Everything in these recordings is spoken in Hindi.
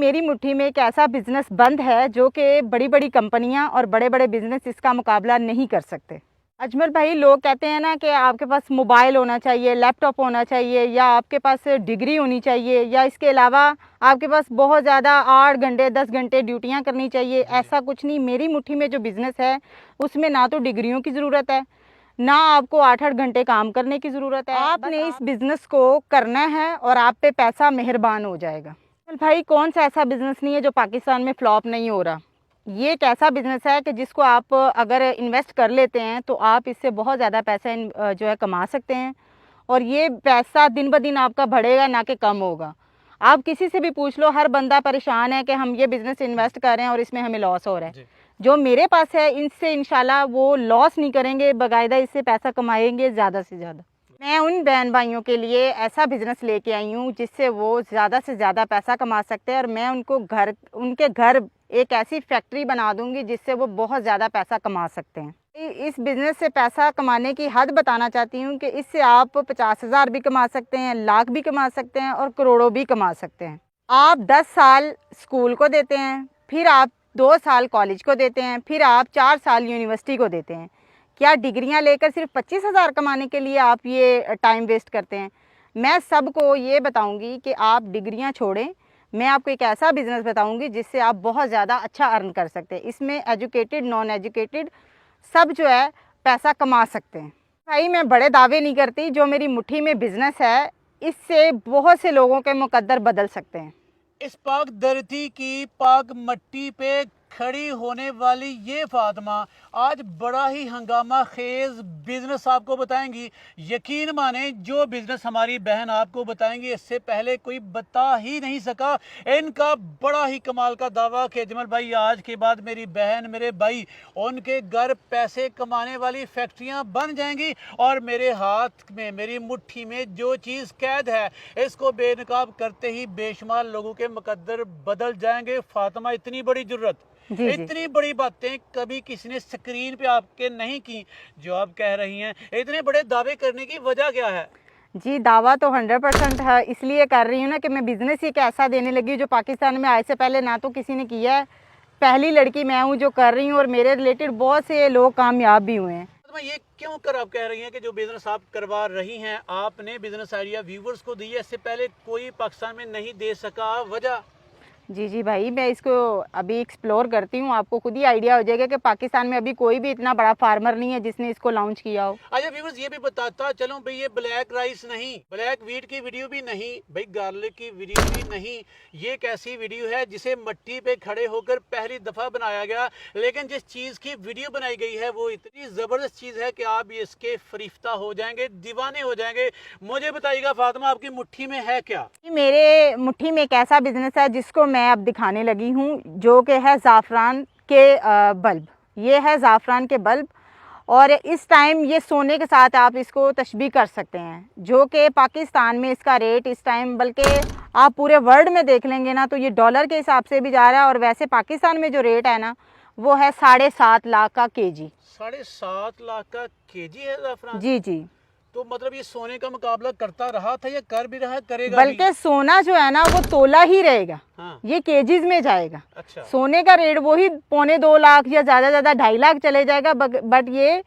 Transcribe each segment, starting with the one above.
मेरी मुट्ठी में एक ऐसा बिजनेस बंद है जो कि बड़ी बड़ी कंपनियां और बड़े बड़े बिजनेस इसका मुकाबला नहीं कर सकते। अजमल भाई, लोग कहते हैं ना कि आपके पास मोबाइल होना चाहिए, लैपटॉप होना चाहिए, या आपके पास डिग्री होनी चाहिए, या इसके अलावा आपके पास बहुत ज़्यादा 8 घंटे 10 घंटे ड्यूटियां करनी चाहिए। ऐसा कुछ नहीं। मेरी मुट्ठी में जो बिज़नेस है उसमें ना तो डिग्रियों की ज़रूरत है, ना आपको 8-8 घंटे काम करने की ज़रूरत है। आपने इस बिज़नेस को करना है और आप पे पैसा मेहरबान हो जाएगा। भाई, कौन सा ऐसा बिज़नेस नहीं है जो पाकिस्तान में फ्लॉप नहीं हो रहा। ये एक ऐसा बिज़नेस है कि जिसको आप अगर इन्वेस्ट कर लेते हैं तो आप इससे बहुत ज़्यादा पैसा जो है कमा सकते हैं, और ये पैसा दिन ब दिन आपका बढ़ेगा, ना कि कम होगा। आप किसी से भी पूछ लो, हर बंदा परेशान है कि हम ये बिज़नेस इन्वेस्ट कर रहे हैं और इसमें हमें लॉस हो रहा है। जो मेरे पास है, इनसे इंशाल्लाह वो लॉस नहीं करेंगे, बाकायदा इससे पैसा कमाएंगे ज़्यादा से ज़्यादा। मैं उन बहन भाइयों के लिए ऐसा बिज़नेस लेके आई हूँ जिससे वो ज़्यादा से ज़्यादा पैसा कमा सकते हैं, और मैं उनके घर एक ऐसी फैक्ट्री बना दूंगी जिससे वो बहुत ज़्यादा पैसा कमा सकते हैं। इस बिज़नेस से पैसा कमाने की हद बताना चाहती हूँ कि इससे आप 50,000 भी कमा सकते हैं, लाख भी कमा सकते हैं, और करोड़ों भी कमा सकते हैं। आप 10 साल स्कूल को देते हैं, फिर आप 2 साल कॉलेज को देते हैं, फिर आप 4 साल यूनिवर्सिटी को देते हैं। क्या डिग्रियां लेकर सिर्फ 25,000 कमाने के लिए आप ये टाइम वेस्ट करते हैं? मैं सबको ये बताऊंगी कि आप डिग्रियां छोड़ें। मैं आपको एक ऐसा बिज़नेस बताऊंगी जिससे आप बहुत ज़्यादा अच्छा अर्न कर सकते हैं। इसमें एजुकेटेड नॉन एजुकेटेड सब जो है पैसा कमा सकते हैं। भाई, मैं बड़े दावे नहीं करती। जो मेरी मुट्ठी में बिज़नेस है, इससे बहुत से लोगों के मुकद्दर बदल सकते हैं। इस पाक धरती की पाक मट्टी पे खड़ी होने वाली ये फातिमा आज बड़ा ही हंगामा खेज बिजनेस आपको बताएंगी। यकीन माने, जो बिजनेस हमारी बहन आपको बताएंगी इससे पहले कोई बता ही नहीं सका। इनका बड़ा ही कमाल का दावा कि अजमल भाई, आज के बाद मेरी बहन, मेरे भाई, उनके घर पैसे कमाने वाली फैक्ट्रियां बन जाएंगी, और मेरे हाथ में, मेरी मुट्ठी में जो चीज़ कैद है, इसको बेनकाब करते ही बेशुमार लोगों के मुकद्दर बदल जाएंगे। फातिमा, इतनी बड़ी जुर्रत, इतनी बड़ी बातें कभी किसी ने स्क्रीन पे आपके नहीं की जो आप कह रही हैं। इतने बड़े दावे करने की वजह क्या है? जी, दावा तो 100% है। इसलिए कर रही हूँ ना कि मैं बिज़नेस ही एक ऐसा देने लगी जो पाकिस्तान में आज से पहले ना तो किसी ने किया है। पहली लड़की मैं हूँ जो कर रही हूँ, और मेरे रिलेटेड बहुत से लोग कामयाब भी हुए हैं। तो ये क्यों कर आप कह रही हैं कि जो बिजनेस आप करवा रही हैं, आपने बिजनेस आइडिया व्यूवर्स को दी है, इससे पहले कोई पाकिस्तान में नहीं दे सका? वजह? जी भाई, मैं इसको अभी एक्सप्लोर करती हूँ। आपको खुद ही आइडिया हो जाएगा कि पाकिस्तान में अभी कोई भी इतना बड़ा फार्मर नहीं है जिसने इसको लॉन्च किया हो। अच्छा व्यूअर्स, ये भी बताता चलो भाई, ये ब्लैक राइस नहीं, ब्लैक वीट की वीडियो भी नहीं भाई, गार्लिक की वीडियो भी नहीं। ये एक ऐसी वीडियो है जिसे मट्टी पे खड़े होकर पहली दफा बनाया गया, लेकिन जिस चीज की वीडियो बनाई गई है वो इतनी जबरदस्त चीज है कि आप इसके फरिश्ता हो जाएंगे, दीवाने हो जाएंगे। मुझे बताइएगा फातिमा, आपकी मुट्ठी में है क्या? मेरे मुट्ठी में एक ऐसा बिजनेस है जिसको मैं अब दिखाने लगी हूँ, जो कि है ज़ाफ़रान के बल्ब। ये है ज़ाफ़रान के बल्ब, और इस टाइम ये सोने के साथ आप इसको तशबीह कर सकते हैं, जो कि पाकिस्तान में इसका रेट इस टाइम, बल्कि आप पूरे वर्ल्ड में देख लेंगे ना तो ये डॉलर के हिसाब से भी जा रहा है, और वैसे पाकिस्तान में जो रेट है ना वो है 7.5 लाख का केजी। 7.5 लाख का केजी है ज़ाफ़रान? जी। तो मतलब ये सोने का मुकाबला करता रहा था या कर भी रहा है, करेगा? बल्कि सोना जो है ना वो तोला ही रहेगा। हाँ। ये केजीज में जाएगा। अच्छा। सोने का रेट वही 2.25 लाख या ज़्यादा 2.5 लाख चले जाएगा, बट ये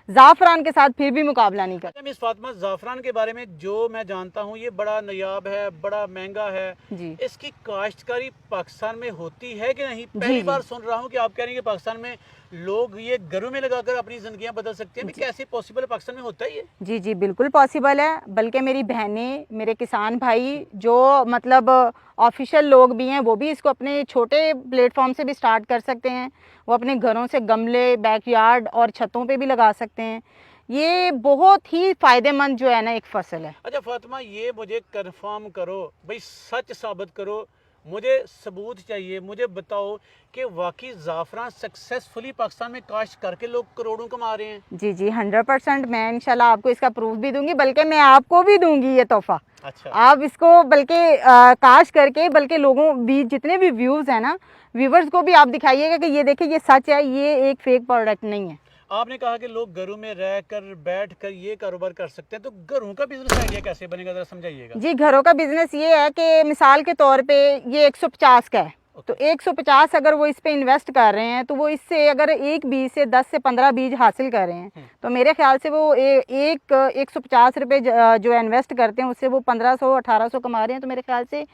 ज़ाफ़रान के साथ फिर भी मुकाबला नहीं करता। मिस फातिमा, ज़ाफ़रान के बारे में जो मैं जानता हूँ, ये बड़ा नायाब है, बड़ा महंगा है जी। इसकी काश्तकारी पाकिस्तान में होती है कि नहीं? पहली बार सुन रहा हूँ कि आप कह रही हैं कि पाकिस्तान में लोग ये घरों में लगाकर अपनी जिंदगियां बदल सकते हैं। कैसे पॉसिबल है? पाकिस्तान में होता ही है? जी बिल्कुल पॉसिबल है। बल्कि मेरी बहनें, मेरे किसान भाई, जो मतलब ऑफिशियल लोग भी हैं, वो भी इसको अपने छोटे प्लेटफॉर्म से भी स्टार्ट कर सकते हैं। वो अपने घरों से गमले, बैकयार्ड और छतों पे भी लगा सकते हैं। ये बहुत ही फ़ायदेमंद जो है ना एक फसल है। अच्छा फातिमा, ये मुझे कंफर्म करो भाई, सच साबित करो, मुझे सबूत चाहिए। मुझे बताओ कि वाकई ज़ाफ़रान सक्सेसफुली पाकिस्तान में काश्त करके लोग करोड़ों कमा रहे हैं? जी 100% मैं इंशाल्लाह आपको इसका प्रूफ भी दूंगी, बल्कि मैं आपको भी दूंगी ये तोहफा। अच्छा। आप इसको बल्कि काश करके, बल्कि लोगों भी, जितने भी व्यूज़ हैं ना, व्यूवर्स को भी आप दिखाइएगा कि ये देखिए, ये सच है, ये एक फेक प्रोडक्ट नहीं है। आपने कहा कि लोग घरों में रह कर बैठ कर ये कारोबार कर सकते हैं, तो घरों का बिजनेस आइडिया कैसे बनेगा, जरा समझाइएगा। जी, घरों का बिजनेस ये है कि मिसाल के तौर पे ये 150 का है, तो 150 अगर वो इस पे इन्वेस्ट कर रहे हैं, तो वो इससे अगर एक बीज से 10 से 15 बीज हासिल कर रहे हैं, तो मेरे ख्याल से वो एक 150 रुपये जो इन्वेस्ट करते हैं उससे वो 1500 1800 कमा रहे हैं, तो मेरे ख्याल से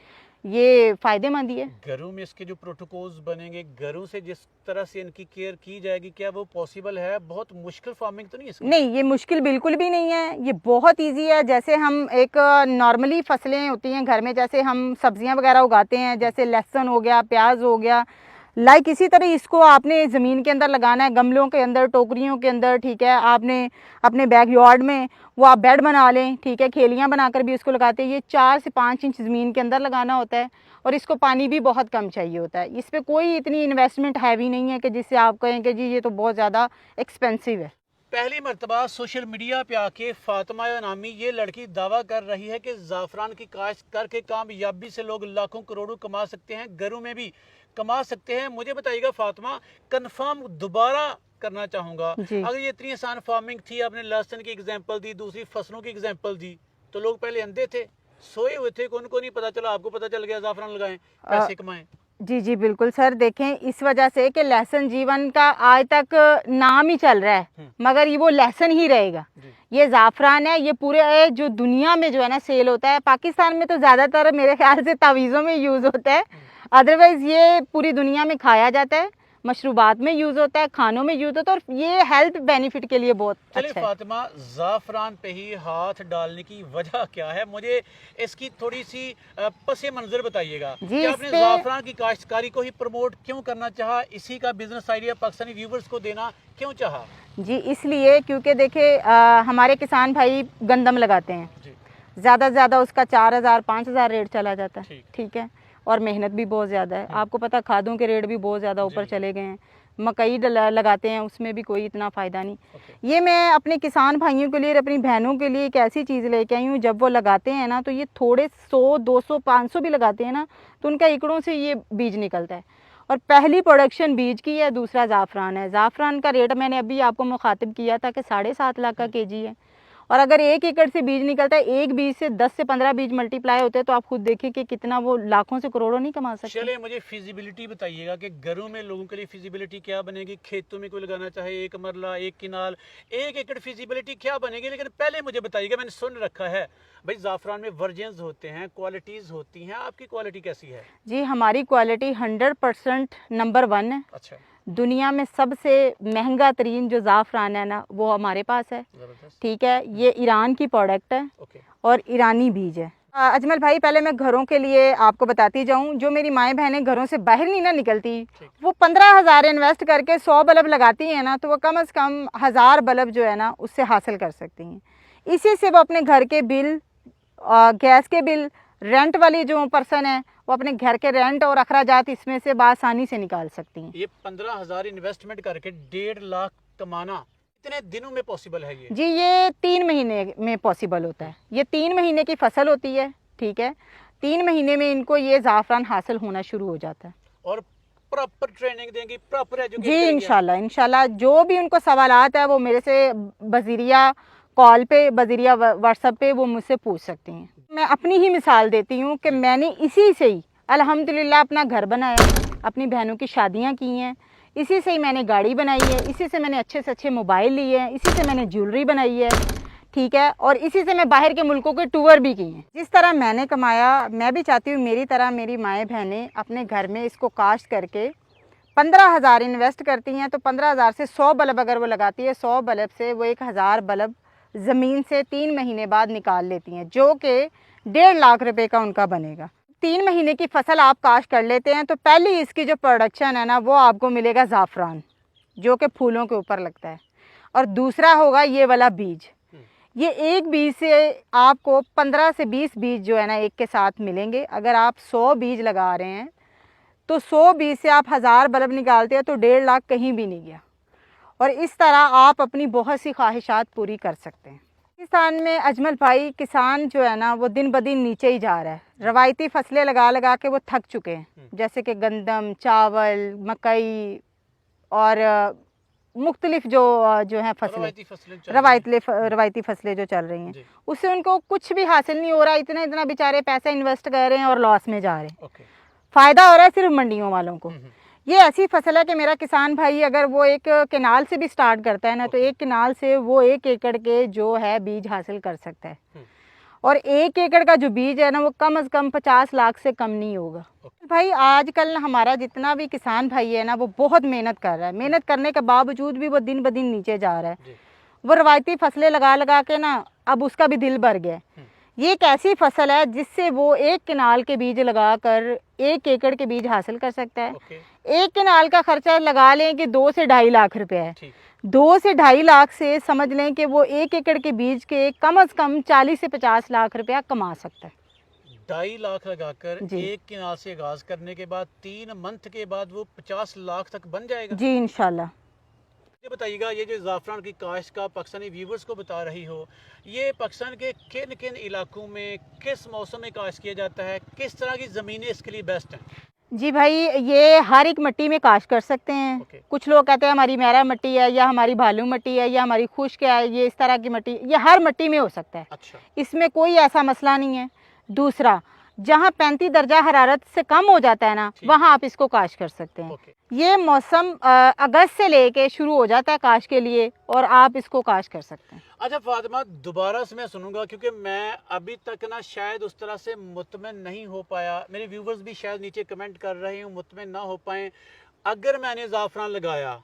ये फ़ायदेमंद ही है। घरों में इसके जो प्रोटोकॉल्स बनेंगे, घरों से जिस तरह से इनकी केयर की जाएगी, क्या वो पॉसिबल है? बहुत मुश्किल फार्मिंग तो नहीं है इसकी? नहीं, ये मुश्किल बिल्कुल भी नहीं है, ये बहुत इजी है। जैसे हम एक नॉर्मली फसलें होती हैं घर में, जैसे हम सब्जियां वगैरह उगाते हैं, जैसे लहसुन हो गया, प्याज हो गया, लाइक इसी तरह इसको आपने ज़मीन के अंदर लगाना है, गमलों के अंदर, टोकरियों के अंदर, ठीक है। आपने अपने बैकयार्ड में वो आप बेड बना लें, ठीक है, खेलियाँ बनाकर भी उसको लगाते हैं। ये 4 से 5 इंच ज़मीन के अंदर लगाना होता है और इसको पानी भी बहुत कम चाहिए होता है। इस पर कोई इतनी इन्वेस्टमेंट हैवी नहीं है कि जिससे आप कहें कि जी ये तो बहुत ज़्यादा एक्सपेंसिव है। पहली मर्तबा सोशल मीडिया पे आके फातिमा नामी ये लड़की दावा कर रही है कि ज़ाफ़रान की काश्त करके कामयाबी से लोग लाखों करोड़ों कमा सकते हैं, घरों में भी कमा सकते हैं। मुझे बताइएगा फातिमा, कंफर्म दोबारा करना चाहूँगा, अगर ये इतनी आसान फार्मिंग थी, आपने लहसुन की एग्जांपल दी, दूसरी फसलों की एग्जांपल दी, तो लोग पहले अंधे थे, सोए हुए थे, उनको नहीं पता चला, आपको पता चल गया ज़ाफ़रान लगाएं पैसे कमाएं। जी जी बिल्कुल सर, देखें इस वजह से कि लहसुन जीवन का आज तक नाम ही चल रहा है, मगर ये वो लहसुन ही रहेगा। ये ज़ाफ़रान है, ये पूरे जो दुनिया में जो है ना सेल होता है। पाकिस्तान में तो ज़्यादातर मेरे ख्याल से तावीज़ों में यूज़ होता है, अदरवाइज़ ये पूरी दुनिया में खाया जाता है, मशरूबात में यूज़ होता है, खानों में यूज़ होता है, और ये हेल्थ बेनिफिट के लिए बहुत अच्छा है। फातिमा, ज़ाफ़रान पे ही हाथ डालने की वजह क्या है? मुझे इसकी थोड़ी सी पसे मंजर बताइएगा कि आपने ज़ाफ़रान की काश्तकारी को ही प्रमोट क्यों करना चाहा, इसी का बिजनेस आइडिया पाकिस्तानी व्यूवर्स को देना क्यों चाहा? जी, इसलिए क्योंकि देखिए हमारे किसान भाई गंदम लगाते हैं, ज़्यादा से ज़्यादा उसका 4000 5000 रेट चला जाता है, ठीक है, और मेहनत भी बहुत ज़्यादा है। आपको पता, खादों के रेट भी बहुत ज़्यादा ऊपर चले गए हैं। मकई लगाते हैं, उसमें भी कोई इतना फ़ायदा नहीं। ये मैं अपने किसान भाइयों के लिए और अपनी बहनों के लिए एक ऐसी चीज़ लेके आई हूँ, जब वो लगाते हैं ना, तो ये थोड़े 100 200 500 भी लगाते हैं ना, तो उनका एकड़ों से ये बीज निकलता है। और पहली प्रोडक्शन बीज की है, दूसरा ज़ाफ़रान है। ज़ाफ़रान का रेट मैंने अभी आपको मुखातिब किया था कि 7.5 लाख का केजी है, और अगर 1 एकड़ से बीज निकलता है, एक बीज से 10 से 15 बीज मल्टीप्लाई होते हैं, तो आप खुद देखिए कि कितना वो लाखों से करोड़ों नहीं कमा सकते। चलिए, मुझे फिजिबिलिटी बताइएगा कि घरों में लोगों के लिए फिजिबिलिटी क्या बनेगी? खेतों में कोई लगाना चाहे, एक मरला, एक किनाल, 1 एकड़ फिजिबिलिटी क्या बनेगी? लेकिन पहले मुझे बताइएगा, मैंने सुन रखा है भाई ज़ाफ़रान में वर्जन्स होते हैं, क्वालिटीज़ होती हैं, आपकी क्वालिटी कैसी है? जी, हमारी क्वालिटी 100% नंबर 1 है। अच्छा, दुनिया में सबसे महंगा तरीन जो ज़ाफ़रान है ना, वो हमारे पास है, ठीक है। ये ईरान की प्रोडक्ट है और ईरानी बीज है। अजमल भाई, पहले मैं घरों के लिए आपको बताती जाऊं, जो मेरी माएँ बहनें घरों से बाहर नहीं ना निकलती, वो 15,000 इन्वेस्ट करके 100 बल्ब लगाती हैं ना, तो वो कम से कम 1000 बल्ब जो है ना उससे हासिल कर सकती हैं। इसी से वो अपने घर के बिल, गैस के बिल, रेंट वाली जो पर्सन है, वो अपने घर के रेंट और अखराजात इसमें से आसानी से निकाल सकती हैं। ये 15,000 इन्वेस्टमेंट करके 1.5 लाख कमाना कितने दिनों में पॉसिबल है ये? जी, ये 3 महीने में पॉसिबल होता है। ये 3 महीने की फसल होती है, ठीक है। 3 महीने में इनको ये ज़ाफ़रान हासिल होना शुरू हो जाता है। और प्रॉपर ट्रेनिंग देंगी, प्रॉपर एजुकेशन? जी, इंशाल्लाह इंशाल्लाह। जो भी उनको सवालात है वो मेरे से बज़रिया कॉल पे, बज़रिया व्हाट्सएप पे वो मुझसे पूछ सकती हैं। मैं अपनी ही मिसाल देती हूँ कि मैंने इसी से ही अल्हम्दुलिल्लाह अपना घर बनाया, अपनी बहनों की शादियाँ की हैं, इसी से ही मैंने गाड़ी बनाई है, इसी से मैंने अच्छे से अच्छे मोबाइल लिए हैं, इसी से मैंने ज्वेलरी बनाई है, ठीक है, और इसी से मैं बाहर के मुल्कों के टूर भी किए हैं। जिस तरह मैंने कमाया, मैं भी चाहती हूँ मेरी तरह मेरी माएँ बहनें अपने घर में इसको काश्त करके 15,000 इन्वेस्ट करती हैं, तो 15,000 से 100 बल्ब अगर वो लगाती है, 100 बल्ब से वो 1000 बल्ब ज़मीन से 3 महीने बाद निकाल लेती हैं, जो कि 1.5 लाख रुपए का उनका बनेगा। 3 महीने की फसल आप काश्त कर लेते हैं, तो पहली इसकी जो प्रोडक्शन है ना, वो आपको मिलेगा ज़ाफ़रान, जो कि फूलों के ऊपर लगता है, और दूसरा होगा ये वाला बीज। ये एक बीज से आपको 15 से 20 बीज जो है ना एक के साथ मिलेंगे। अगर आप 100 बीज लगा रहे हैं, तो 100 बीज से आप 1000 बल्ब निकालते हैं, तो 1.5 लाख कहीं भी नहीं गया, और इस तरह आप अपनी बहुत सी ख्वाहिशात पूरी कर सकते हैं। पाकिस्तान में अजमल भाई, किसान जो है ना वो दिन ब दिन नीचे ही जा रहा है। रवायती फसलें लगा लगा के वो थक चुके हैं, जैसे कि गंदम, चावल, मकई और मुख्तलिफ जो है फसलें, रवायती फसलें चल रही हैं। रवायती फसलें जो चल रही हैं, जी। उससे उनको कुछ भी हासिल नहीं हो रहा, इतना इतना बेचारे पैसा इन्वेस्ट कर रहे हैं और लॉस में जा रहे हैं। ओके। फ़ायदा हो रहा है सिर्फ मंडियों वालों को। हम्म। ये ऐसी फसल है कि मेरा किसान भाई अगर वो एक केनाल से भी स्टार्ट करता है ना, तो ओके। एक केनाल से वो 1 एकड़ के जो है बीज हासिल कर सकता है। हम्म। और 1 एकड़ का जो बीज है ना, वो कम से कम 50 लाख से कम नहीं होगा। ओके। भाई आजकल हमारा जितना भी किसान भाई है ना, वो बहुत मेहनत कर रहा है। मेहनत करने के बावजूद भी वो दिन ब दिन नीचे जा रहा है। जी। वो रवायती फसलें लगा लगा के ना अब उसका भी दिल भर गया है। हम्म। ये एक ऐसी फसल है जिससे वो 1 केनाल के बीज लगाकर 1 एकड़ के बीज हासिल कर सकता है। ओके। 1 केनाल का खर्चा लगा लें कि 2 से ढाई लाख रुपए है। ठीक। 2 से ढाई लाख से समझ लें कि वो 1 एकड़ के बीज के कम से कम 40 से 50 लाख रुपया कमा सकता है। 2.5 लाख लगाकर जी। 1 केनाल से आगाज करने के बाद 3 मंथ के बाद वो 50 लाख तक बन जाएगा। जी इंशाल्लाह। ये बताइएगा, ये जो ज़ाफ़रान की काश्त का पाकिस्तानी व्यूवर्स को बता रही हो, ये पाकिस्तान के किन किन इलाकों में किस मौसम में काश्त किया जाता है, किस तरह की ज़मीनें इसके लिए बेस्ट हैं? जी भाई, ये हर एक मिट्टी में काश्त कर सकते हैं। ओके। कुछ लोग कहते हैं हमारी मैरा मिट्टी है, या हमारी भालू मिट्टी है, या हमारी खुश्क है, ये इस तरह की मिट्टी, ये हर मिट्टी में हो सकता है। अच्छा। इसमें कोई ऐसा मसला नहीं है। दूसरा, जहाँ 35 दर्जा हरारत से कम हो जाता है ना, ठीक। वहाँ आप इसको काश्त कर सकते हैं। ओके। ये मौसम अगस्त से लेके शुरू हो जाता है काश्त के लिए, और आप इसको काश्त कर सकते हैं। अच्छा फातिमा, दोबारा से मैं सुनूंगा क्योंकि मैं अभी तक ना शायद उस तरह से मुतमिन नहीं हो पाया। मेरे व्यूवर्स भी शायद नीचे कमेंट कर रहे हैं, मुतमिन ना हो पाए। अगर मैंने ज़ाफ़रान लगाया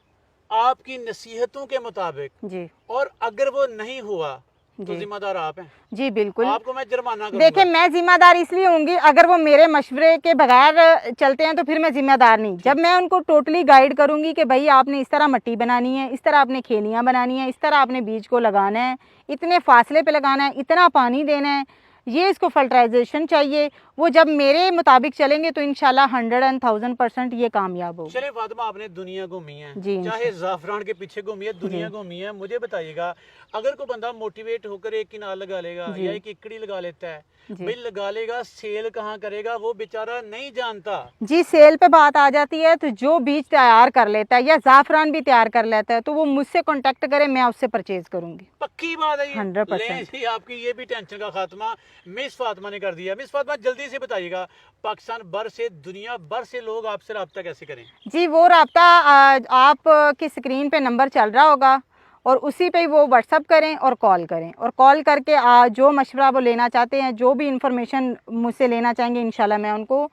आपकी नसीहतों के मुताबिक, जी और अगर वो नहीं हुआ, तो जी जिम्मेदार आप हैं। जी बिल्कुल। आपको मैं जुर्माना करूंगा। देखिए, मैं जिम्मेदार इसलिए होंगी, अगर वो मेरे मशवरे के बगैर चलते हैं तो फिर मैं जिम्मेदार नहीं। जब मैं उनको टोटली गाइड करूंगी कि भाई आपने इस तरह मिट्टी बनानी है, इस तरह आपने खेलियां बनानी है, इस तरह आपने बीज को लगाना है, इतने फासले पे लगाना है, इतना पानी देना है, ये इसको फर्टिलाइजेशन चाहिए, वो जब मेरे मुताबिक चलेंगे तो इंशाल्लाह 100% ये कामयाब होगा। चले फातिमा, आपने दुनिया घूमी है, जी चाहे ज़ाफ़रान के पीछे घूमी है, दुनिया जी। घूमी है। मुझे बताइएगा, अगर कोई बंदा मोटिवेट होकर 1 किनाल लगा लेगा जी। या 1 एकड़ी लगा लेता है, जी। भाई लगा लेगा, सेल कहाँ करेगा वो बेचारा नहीं जानता। जी, सेल पे बात आ जाती है तो जो बीज तैयार कर लेता है या ज़ाफ़रान भी तैयार कर लेता है, तो वो मुझसे कांटेक्ट करे, मैं उससे परचेज करूंगी। पक्की बात है ये। 100%। लें जी, आपकी ये भी टेंशन का खात्मा मिस फातिमा ने कर दिया। मिस फातिमा, जल्दी से बताइएगा, पाकिस्तान भर से, दुनिया भर से लोग आपसे रब्ता कैसे करें? जी, वो रब्ता आप की स्क्रीन पे नंबर चल रहा होगा, और उसी पे ही वो व्हाट्सअप करें और कॉल करें, और कॉल करके जो मशवरा वो लेना चाहते हैं, जो भी इंफॉर्मेशन मुझसे लेना चाहेंगे, इंशाल्लाह मैं उनको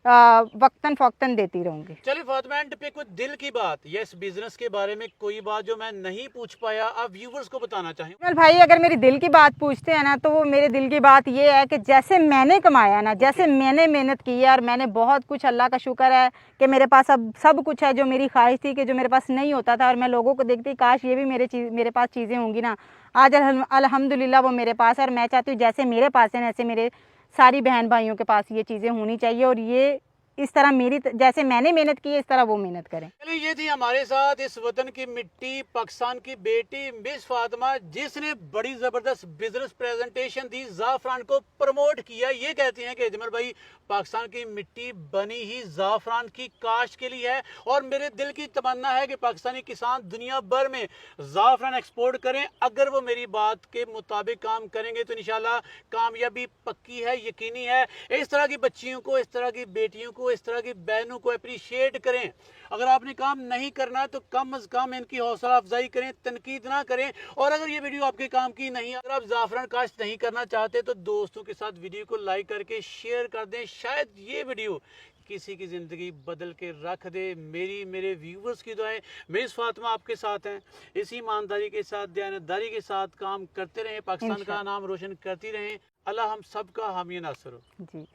वक्तन फ़ौक्तन देती रहूँगी। चलिए फातिमा, एंड पे कुछ दिल की बात, यस बिजनेस के बारे में कोई बात जो मैं नहीं पूछ पाया, आप व्यूवर्स को बताना चाहें? अजमल भाई, अगर मेरी दिल की बात पूछते हैं ना, तो वो मेरे दिल की बात ये है कि जैसे मैंने कमाया ना, जैसे मैंने मेहनत की है, और मैंने बहुत कुछ, अल्लाह का शुक्र है कि मेरे पास अब सब कुछ है जो मेरी ख्वाहिश थी कि जो मेरे पास नहीं होता था, और मैं लोगों को देखती काश ये भी मेरे पास चीज़ें होंगी ना। आज अल्हम्दुलिल्लाह वो मेरे पास है, और मैं चाहती हूँ जैसे मेरे पास है ऐसे मेरे सारी बहन भाइयों के पास ये चीज़ें होनी चाहिए, और ये इस तरह जैसे मैंने मेहनत की है, इस तरह वो मेहनत करें। चलिए, ये थी हमारे साथ इस वतन की मिट्टी, पाकिस्तान की बेटी मिस फातिमा, जिसने बड़ी जबरदस्त बिजनेस प्रेजेंटेशन दी, ज़ाफ़रान को प्रमोट किया। ये कहती हैं कि अजमल भाई, पाकिस्तान की मिट्टी बनी ही ज़ाफ़रान की काश्त के लिए है, और मेरे दिल की तमन्ना है कि पाकिस्तानी किसान दुनिया भर में ज़ाफ़रान एक्सपोर्ट करें। अगर वो मेरी बात के मुताबिक काम करेंगे तो इंशाल्लाह कामयाबी पक्की है, यकीनी है। इस तरह की बच्चियों को, इस तरह की बेटियों को, इस तरह की बहनों को अप्रिशिएट करें। अगर आपने काम नहीं करना तो कम अज कम इनकी हौसला अफजाई करें, तनकीद ना करें। और अगर ये वीडियो आपके काम की नहीं, अगर आप ज़ाफ़रान काश्त नहीं करना चाहते, तो दोस्तों के साथ वीडियो को लाइक करके शेयर कर दें। शायद ये वीडियो किसी की ज़िंदगी बदल के रख दे। मेरे व्यूवर्स की दुआएं मिस फातिमा आपके साथ हैं। इसी ईमानदारी के साथ, दयानतदारी के साथ काम करते रहें, पाकिस्तान का नाम रोशन करती रहें। अल्लाह हम सब का हामी नासर हो। जी।